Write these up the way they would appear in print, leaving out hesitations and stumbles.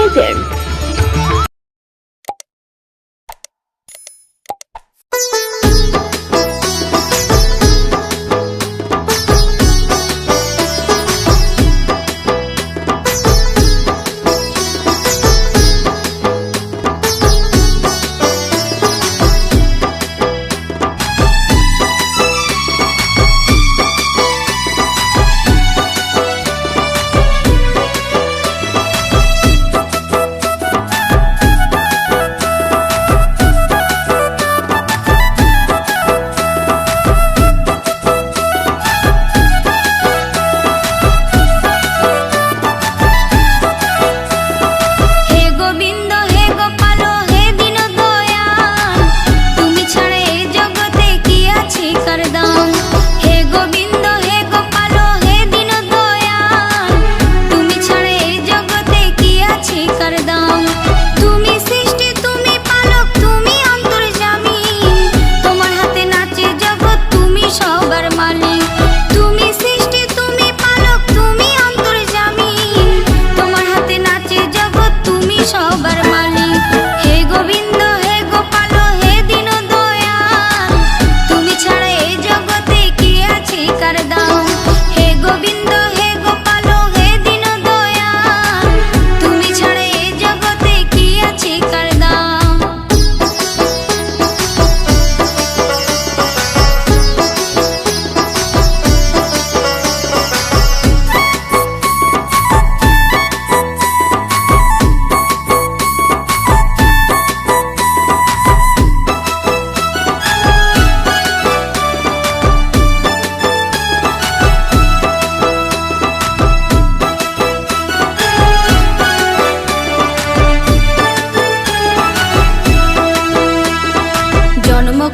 Present.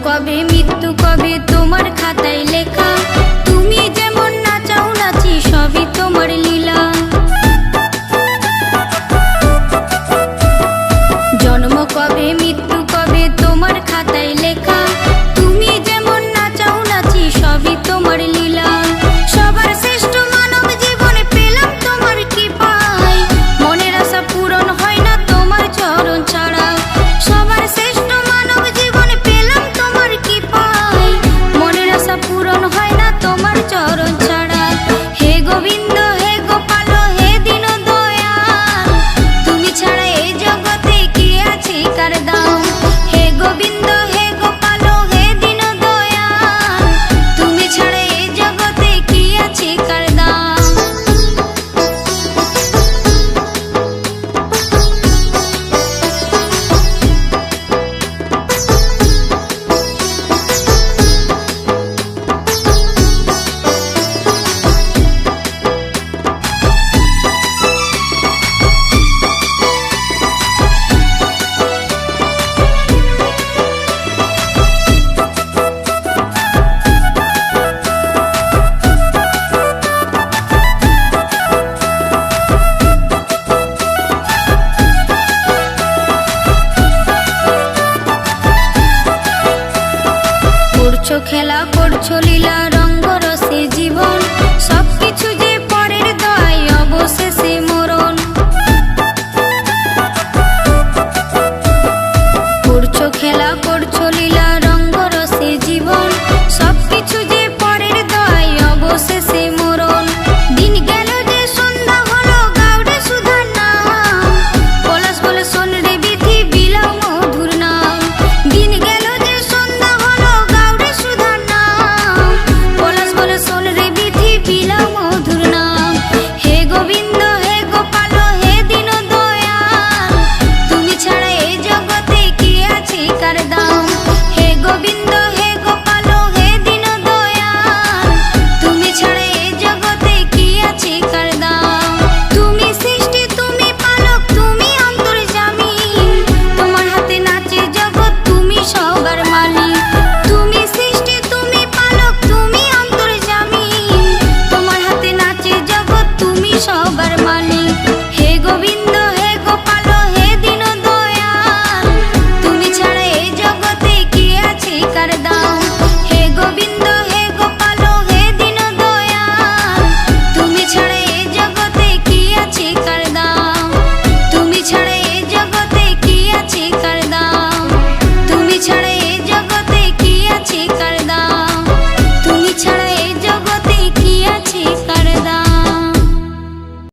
কবে মৃত্যু কবে তোমার খাতায় লেখা, তুমি যেমন নাচাও নাচি সবই তোমার লীলা। জন্ম কবে মৃত্যু কবে তোমার খাতায় লেখা, তুমি যেমন নাচাও নাচি সবই তোমার লীলা। সবার শ্রেষ্ঠ মানব জীবনে পেলাম তোমার কৃপায়, মনের আশা পূরণ হয় না তোমার চরণ ছাড়া। সবার শ্রেষ্ঠ মানব জীবনে পেলাম তোমার কৃপায়, মনের আশা পূরণ হয় না তোমার চরণ ছাড়া। হে গোবিন্দ হে গোপাল হে দীন দয়াল, তুমি ছাড়া এই জগতে কি আছে কার দাম। হে গোবিন্দ হে গোপাল হে দীন দয়াল, তুমি ছাড়া এই জগতে কি আছে কার দাম। করছো খেলা করছো লীলা রঙ্গ রসে জীবন, সবকিছু